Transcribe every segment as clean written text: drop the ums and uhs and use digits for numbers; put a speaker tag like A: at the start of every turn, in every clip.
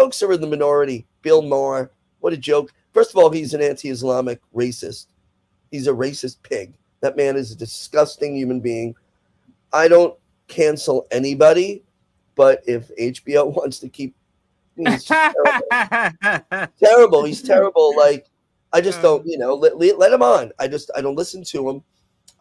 A: jokes are in the minority. Bill Maher, what a joke. First of all, he's an anti-Islamic racist. He's a racist pig. That man is a disgusting human being. I don't cancel anybody, but if HBO wants to keep, he's terrible. Terrible. He's terrible. Like, I just don't, you know, let him on. I don't listen to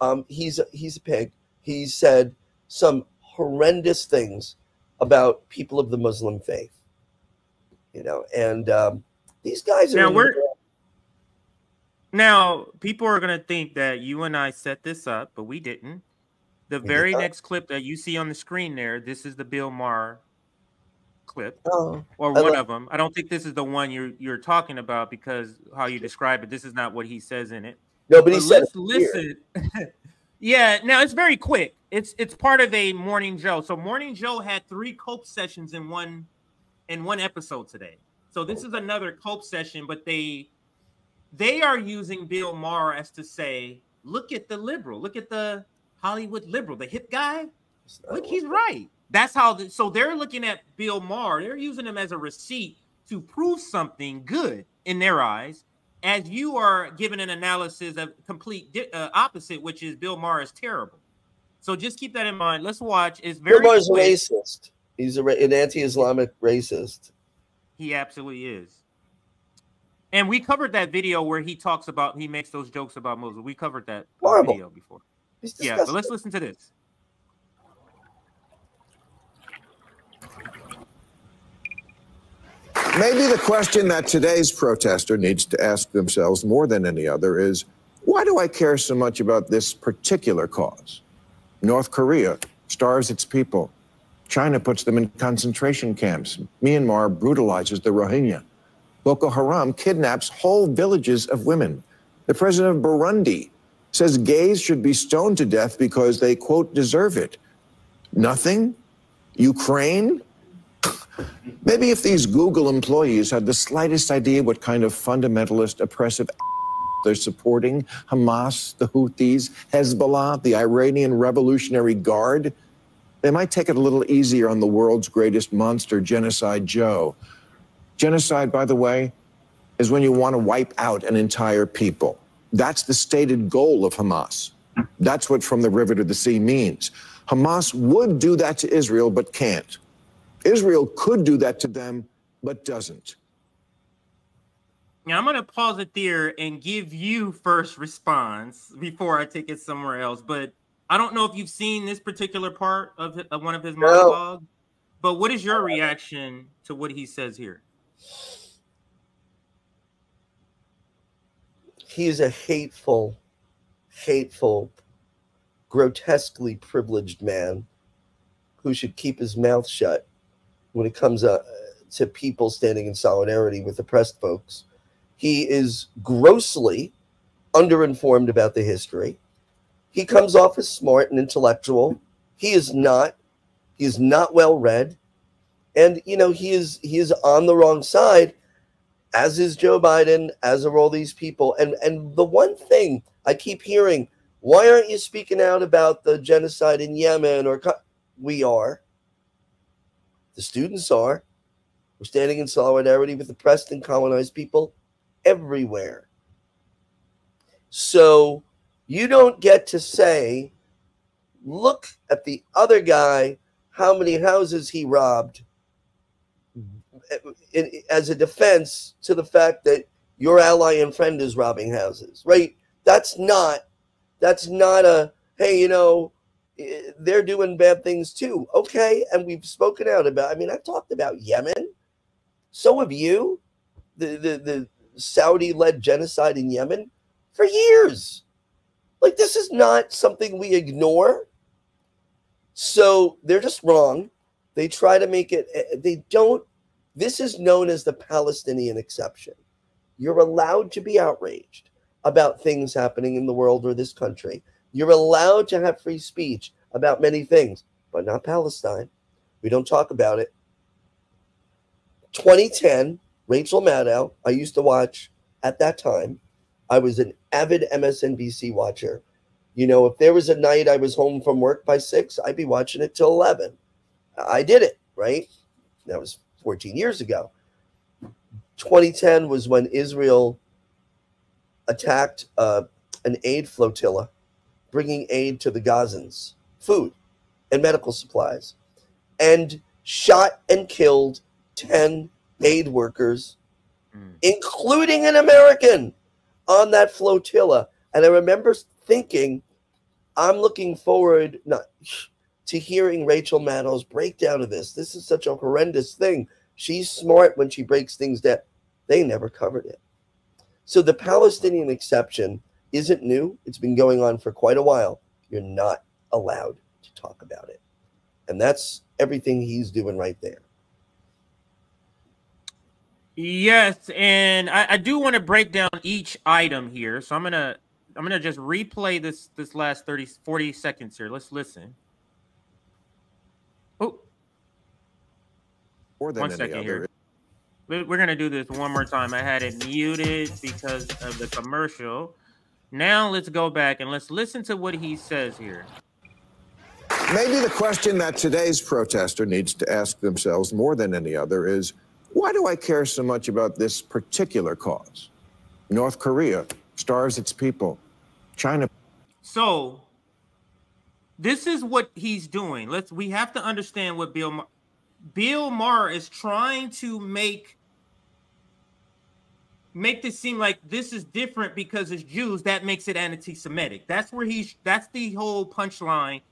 A: him. He's a pig. He said some horrendous things about people of the Muslim faith, you know, and these guys are
B: now people are going to think that you and I set this up, but we didn't. The very next clip that you see on the screen there, this is the Bill Maher clip, or one of them. I don't think this is the one you're talking about because how you describe it. This is not what he says in it.
A: No, but he said,
B: let's listen. Yeah, now it's very quick. It's part of a Morning Joe. So Morning Joe had 3 cope sessions in one episode today. So this is another cope session, but they are using Bill Maher as to say, look at the liberal, look at the Hollywood liberal, the hip guy. Look, he's right. That's how. So they're looking at Bill Maher. They're using him as a receipt to prove something good in their eyes. As you are giving an analysis of complete opposite, which is Bill Maher is terrible. So just keep that in mind. Let's watch. It's very.
A: Bill Maher's racist. He's an anti-Islamic racist.
B: He absolutely is. And we covered that video where he talks about, he makes those jokes about Muslims. We covered that video before. Yeah, but let's listen to this.
C: Maybe the question that today's protester needs to ask themselves more than any other is, why do I care so much about this particular cause? North Korea starves its people. China puts them in concentration camps. Myanmar brutalizes the Rohingya. Boko Haram kidnaps whole villages of women. The president of Burundi says gays should be stoned to death because they, quote, deserve it. Nothing? Ukraine? Maybe if these Google employees had the slightest idea what kind of fundamentalist, oppressive they're supporting, Hamas, the Houthis, Hezbollah, the Iranian Revolutionary Guard, they might take it a little easier on the world's greatest monster, Genocide Joe. Genocide, by the way, is when you want to wipe out an entire people. That's the stated goal of Hamas. That's what from the river to the sea means. Hamas would do that to Israel, but can't. Israel could do that to them, but doesn't.
B: Now, I'm going to pause it there and give you first response before I take it somewhere else. But I don't know if you've seen this particular part of one of his monologues, but what is your reaction to what he says here?
A: He is a hateful, grotesquely privileged man who should keep his mouth shut when it comes to people standing in solidarity with oppressed folks. He is grossly underinformed about the history. He comes off as smart and intellectual. He is not well read. And, you know, he is on the wrong side, as is Joe Biden, as are all these people. And the one thing I keep hearing, why aren't you speaking out about the genocide in Yemen? We are. The students are. We're standing in solidarity with oppressed and colonized people everywhere. So you don't get to say, look at the other guy, how many houses he robbed, as a defense to the fact that your ally and friend is robbing houses, right? That's not a, hey, you know, they're doing bad things too. Okay. And we've spoken out about, I mean, I've talked about Yemen. So have you, the Saudi-led genocide in Yemen for years. Like, this is not something we ignore. So they're just wrong. They try to make it, they don't. This is known as the Palestinian exception. You're allowed to be outraged about things happening in the world or this country. You're allowed to have free speech about many things, but not Palestine. We don't talk about it. 2010, Rachel Maddow, I used to watch at that time. I was an avid MSNBC watcher. You know, if there was a night I was home from work by 6, I'd be watching it till 11. I did it, right? That was 14 years ago. 2010 was when Israel attacked an aid flotilla, bringing aid to the Gazans, food and medical supplies, and shot and killed 10 aid workers, including an American, on that flotilla. And I remember thinking, I'm looking forward to hearing Rachel Maddow's breakdown of this. This is such a horrendous thing. She's smart when she breaks things down. They never covered it. So the Palestinian exception isn't new. It's been going on for quite a while. You're not allowed to talk about it. And that's everything he's doing right there.
B: Yes, and I do want to break down each item here. So I'm gonna just replay this last 40 seconds here. Let's listen. Oh,
C: More than
B: 1
C: any
B: second
C: other.
B: here. We're gonna do this one more time. I had it muted because of the commercial. Now let's go back and let's listen to what he says here.
C: Maybe the question that today's protester needs to ask themselves more than any other is, why do I care so much about this particular cause? North Korea starves its people. China.
B: So this is what he's doing. We have to understand what Bill Maher is trying to make this seem like this is different because it's Jews. That makes it anti-Semitic. That's the whole punchline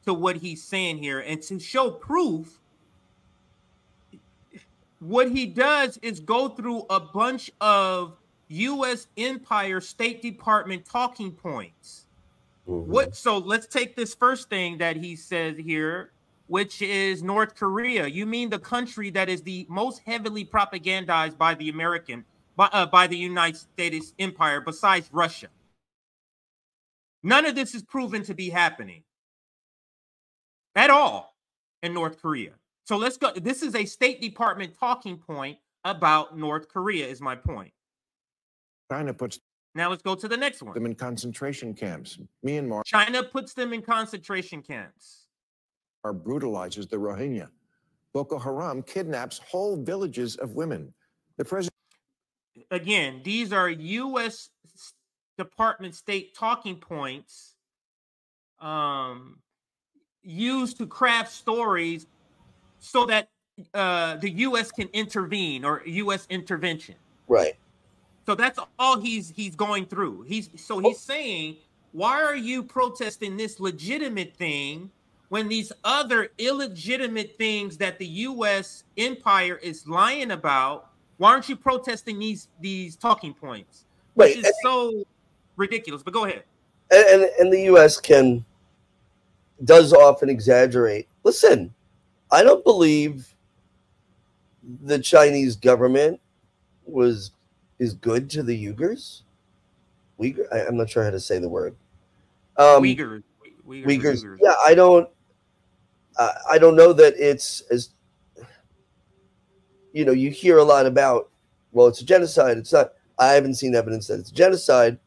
B: to what he's saying here. And to show proof, what he does is go through a bunch of U.S. Empire State Department talking points. So let's take this first thing that he says here, which is North Korea. You mean the country that is the most heavily propagandized by the by the United States empire besides Russia. None of this is proven to be happening at all in North Korea. So let's go. This is a State Department talking point about North Korea is my point.
C: China puts
B: Now let's go to the next one.
C: them in concentration camps. Myanmar
B: China puts them in concentration camps.
C: brutalizes the Rohingya. Boko Haram kidnaps whole villages of women. The president.
B: Again, these are U.S. Department State talking points used to craft stories so that the U.S. can intervene or U.S. intervention.
A: Right.
B: So that's all he's going through. He's saying, why are you protesting this legitimate thing when these other illegitimate things that the U.S. empire is lying about? Why aren't you protesting these talking points? Which is so ridiculous. But go ahead.
A: And the U.S. does often exaggerate. Listen, I don't believe the Chinese government is good to the Uyghurs. I'm not sure how to say the word.
B: Uyghurs.
A: Yeah, I don't know that it's as, you hear a lot about, well, it's a genocide. It's not. I haven't seen evidence that it's a genocide,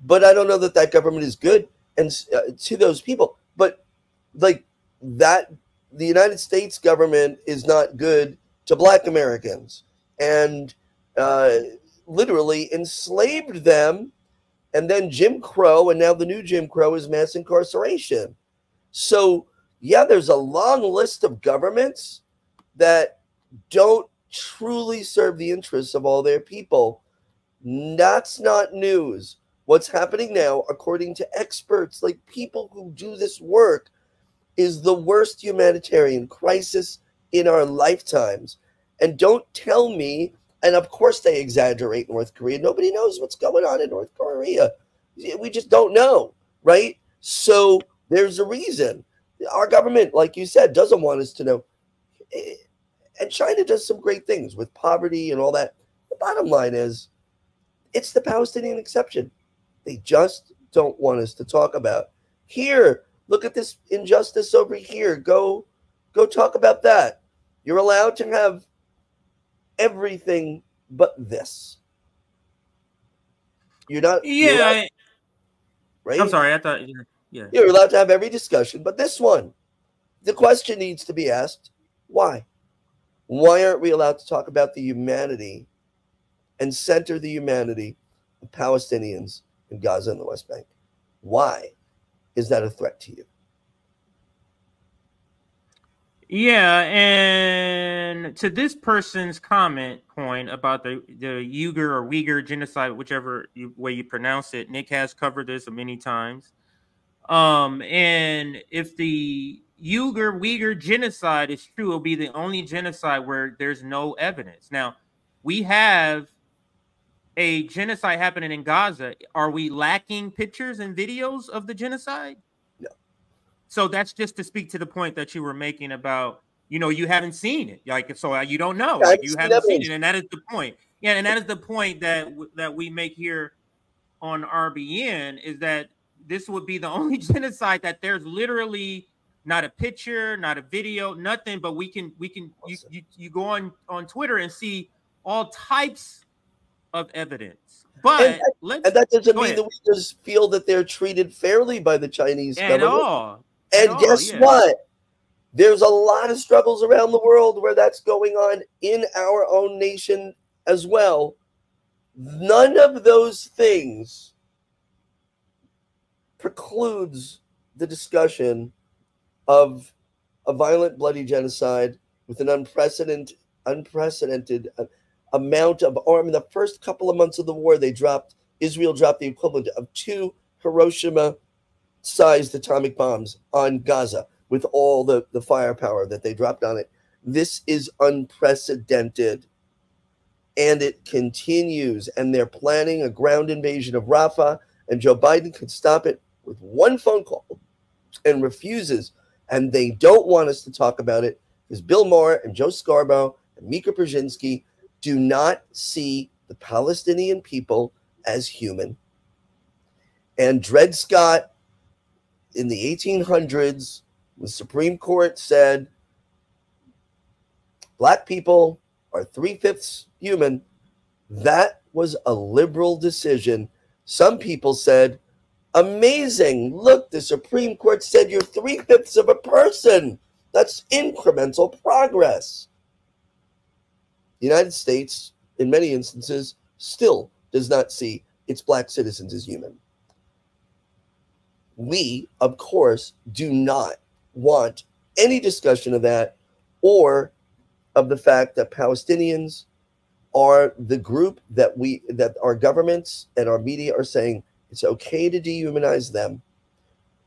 A: but I don't know that government is good and to those people. But like that, the United States government is not good to Black Americans and literally enslaved them. And then Jim Crow, and now the new Jim Crow is mass incarceration. So, yeah, there's a long list of governments that don't truly serve the interests of all their people. That's not news. What's happening now, according to experts, like people who do this work, is the worst humanitarian crisis in our lifetimes. And don't tell me, and of course they exaggerate North Korea. Nobody knows what's going on in North Korea. We just don't know, right? So there's a reason. Our government, like you said, doesn't want us to know. And China does some great things with poverty and all that. The bottom line is, it's the Palestinian exception. They just don't want us to talk about. Here, look at this injustice over here. Go talk about that. You're allowed to have everything but this. You're not.
B: Yeah.
A: Right?
B: I'm sorry. I thought. Yeah.
A: You're allowed to have every discussion, but this one, the question needs to be asked, why? Why aren't we allowed to talk about the humanity and center the humanity of Palestinians in Gaza and the West Bank. Why is that a threat to you?
B: Yeah, and to this person's comment point about the Uyghur or Uyghur genocide, whichever way you pronounce it, Nick has covered this many times. And if the Uyghur genocide is true, it'll be the only genocide where there's no evidence. Now, we have a genocide happening in Gaza. Are we lacking pictures and videos of the genocide?
A: No.
B: So that's just to speak to the point that you were making about, you haven't seen it. Like, so you don't know. Like, you haven't seen it. And that is the point. Yeah, and that is the point that we make here on RBN, is that this would be the only genocide that there's literally not a picture, not a video, nothing, but you go on Twitter and see all types of evidence. But
A: and that doesn't mean that we just feel that they're treated fairly by the Chinese government. And guess what? There's a lot of struggles around the world where that's going on in our own nation as well. None of those things precludes the discussion of a violent, bloody genocide with an unprecedented amount of arm. In the first couple of months of the war, Israel dropped the equivalent of 2 Hiroshima-sized atomic bombs on Gaza with all the firepower that they dropped on it. This is unprecedented. And it continues, and they're planning a ground invasion of Rafah, and Joe Biden could stop it with one phone call and refuses. And they don't want us to talk about it because Bill Maher and Joe Scarborough and Mika Brzezinski do not see the Palestinian people as human. And Dred Scott in the 1800s, the Supreme Court said black people are 3/5 human. That was a liberal decision. Some people said, amazing, look, the Supreme Court said you're 3/5 of a person. That's incremental progress. The United States, in many instances, still does not see its black citizens as human. We, of course, do not want any discussion of that, or of the fact that Palestinians are the group that our governments and our media are saying it's okay to dehumanize them.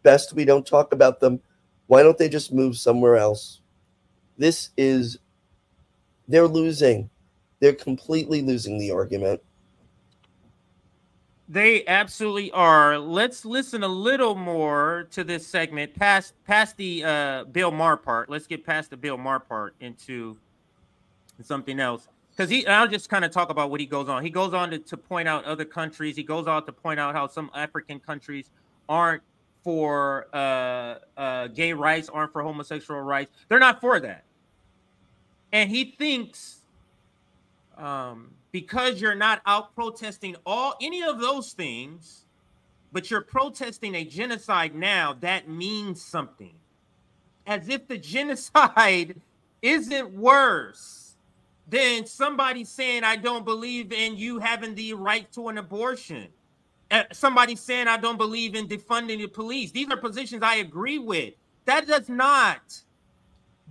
A: Best we don't talk about them. Why don't they just move somewhere else? They're losing. They're completely losing the argument.
B: They absolutely are. Let's listen a little more to this segment past the Bill Maher part. Let's get past the Bill Maher part into something else. Because I'll just kind of talk about what he goes on. He goes on to point out other countries. He goes on to point out how some African countries aren't for gay rights, aren't for homosexual rights. They're not for that. And he thinks because you're not out protesting any of those things, but you're protesting a genocide now, that means something. As if the genocide isn't worse than somebody saying, I don't believe in you having the right to an abortion. Somebody saying, I don't believe in defunding the police. These are positions I agree with. That does not,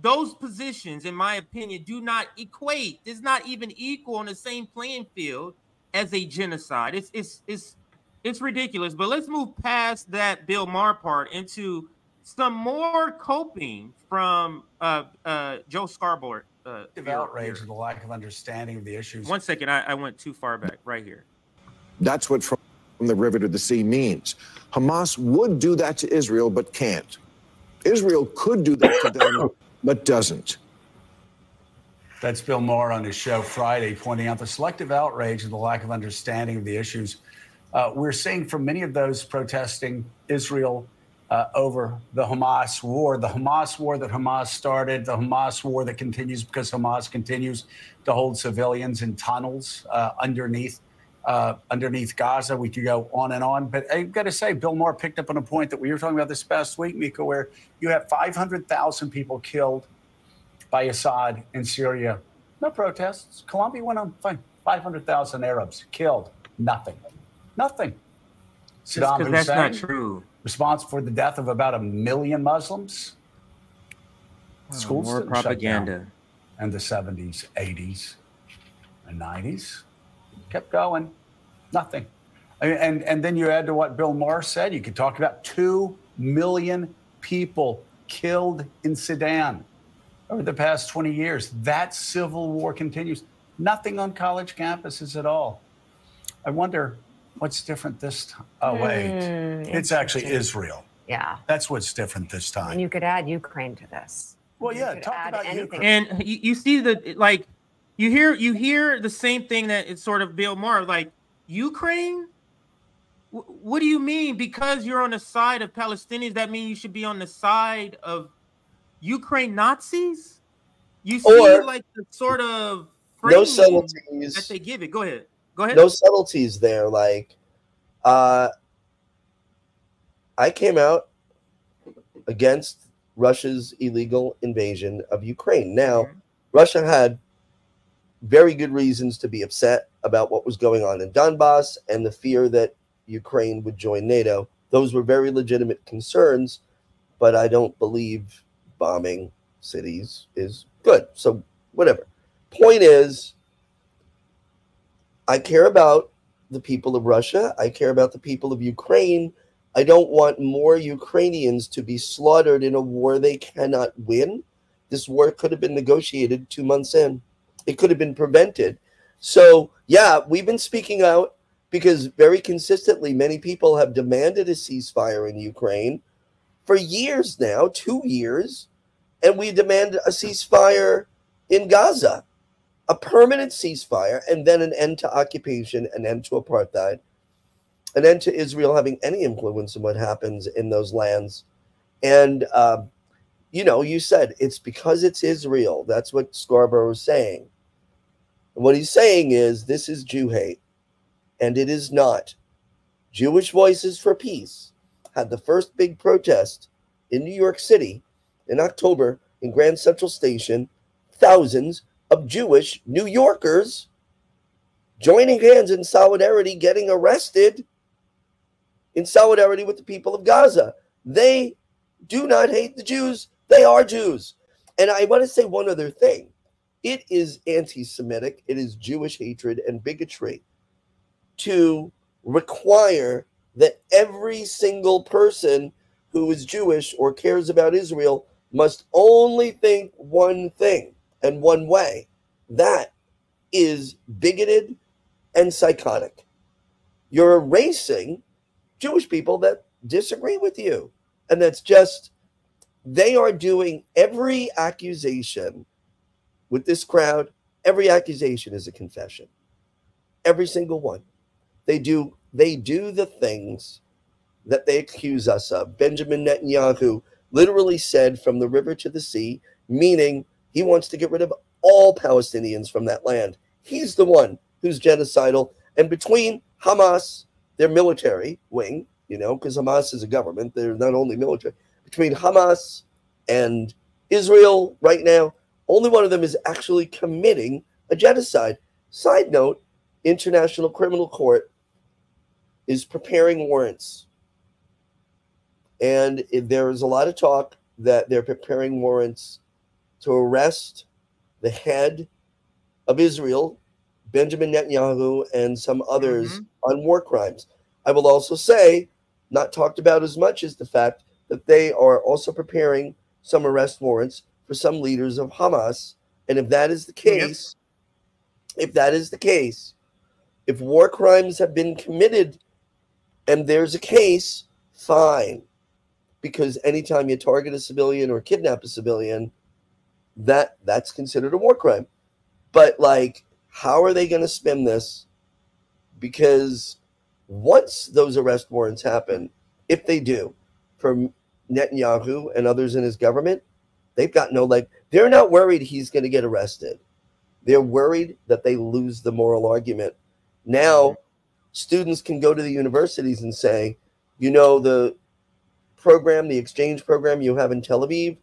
B: those positions, in my opinion, do not equate. It's not even equal on the same playing field as a genocide. It's ridiculous. But let's move past that Bill Maher part into some more coping from Joe Scarborough.
D: Outrage and the lack of understanding of the issues.
B: 1 second, I went too far back. Right here.
C: That's what from the river to the sea means. Hamas would do that to Israel, but can't. Israel could do that to them, but doesn't.
D: That's Bill Maher on his show Friday, pointing out the selective outrage and the lack of understanding of the issues. We're seeing from many of those protesting Israel over the Hamas war that Hamas started, the Hamas war that continues because Hamas continues to hold civilians in tunnels underneath Gaza. We could go on and on. But I've got to say, Bill Maher picked up on a point that we were talking about this past week, Mika, where you have 500,000 people killed by Assad in Syria. No protests. Colombia went on fine. 500,000 Arabs killed. Nothing. Nothing. Saddam
B: Because that's
D: Hussein,
B: not true.
D: responsible for the death of about 1 million Muslims. Schools
B: More
D: didn't shut
B: propaganda.
D: down in the 70s, 80s, and 90s. Kept going. Nothing. And then you add to what Bill Maher said, you could talk about 2 million people killed in Sudan over the past 20 years. That civil war continues. Nothing on college campuses at all. I wonder what's different this time. Oh, wait. It's actually Israel.
E: Yeah.
D: That's what's different this time.
E: And you could add Ukraine to this.
D: Well, yeah, talk about
E: anything.
D: Ukraine.
B: And you see like you hear the same thing that it's sort of Bill Maher, like Ukraine. What do you mean? Because you're on the side of Palestinians, that means you should be on the side of Ukraine Nazis? You see, like the sort of
A: no subtleties
B: that they give it. Go ahead. Go ahead.
A: No subtleties there. Like, I came out against Russia's illegal invasion of Ukraine. Now, Russia had very good reasons to be upset about what was going on in Donbass and the fear that Ukraine would join NATO. Those were very legitimate concerns, but I don't believe bombing cities is good. So whatever. Point is, I care about the people of Russia. I care about the people of Ukraine. I don't want more Ukrainians to be slaughtered in a war they cannot win. This war could have been negotiated 2 months in. It could have been prevented. So, yeah, we've been speaking out because very consistently many people have demanded a ceasefire in Ukraine for years now, 2 years, and we demand a ceasefire in Gaza, a permanent ceasefire, and then an end to occupation, an end to apartheid, an end to Israel having any influence in what happens in those lands. And, you said it's because it's Israel. That's what Scarborough is saying. And what he's saying is this is Jew hate. And it is not. Jewish Voices for Peace had the first big protest in New York City in October in Grand Central Station. Thousands of Jewish New Yorkers joining hands in solidarity, getting arrested in solidarity with the people of Gaza. They do not hate the Jews. They are Jews. And I want to say one other thing. It is anti-Semitic. It is Jewish hatred and bigotry to require that every single person who is Jewish or cares about Israel must only think one thing and one way. That is bigoted and psychotic. You're erasing Jewish people that disagree with you. And that's just, they are doing every accusation with this crowd. Every accusation is a confession. Every single one. They do the things that they accuse us of. Benjamin Netanyahu literally said from the river to the sea, meaning he wants to get rid of all Palestinians from that land. He's the one who's genocidal. And between Hamas, their military wing, because Hamas is a government, they're not only military, between Hamas and Israel right now, only one of them is actually committing a genocide. Side note, International Criminal Court is preparing warrants. And there is a lot of talk that they're preparing warrants to arrest the head of Israel, Benjamin Netanyahu, and some others on war crimes. I will also say, not talked about as much, is the fact that they are also preparing some arrest warrants for some leaders of Hamas. And if that is the case, if war crimes have been committed and there's a case, fine. Because anytime you target a civilian or kidnap a civilian, that's considered a war crime. But how are they going to spin this? Because once those arrest warrants happen, if they do, for Netanyahu and others in his government, they've got they're not worried he's going to get arrested. They're worried that they lose the moral argument. Now, students can go to the universities and say, the program, the exchange program you have in Tel Aviv,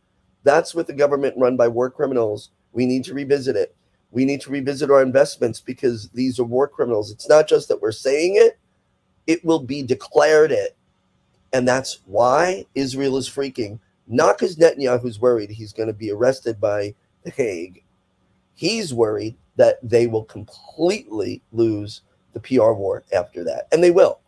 A: that's with the government run by war criminals. We need to revisit it. we need to revisit our investments because these are war criminals. It's not just that we're saying it, it will be declared it. And that's why Israel is freaking. Not because Netanyahu's worried he's going to be arrested by The Hague. He's worried that they will completely lose the PR war after that. And they will.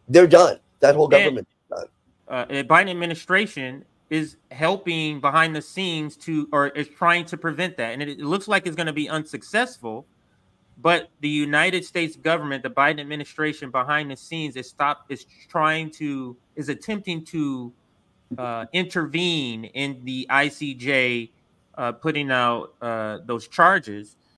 A: They're done. That whole government is done.
B: The Biden administration is helping behind the scenes or is trying to prevent that. And it looks like it's going to be unsuccessful. But the United States government, the Biden administration behind the scenes is attempting to intervene in the ICJ putting out those charges.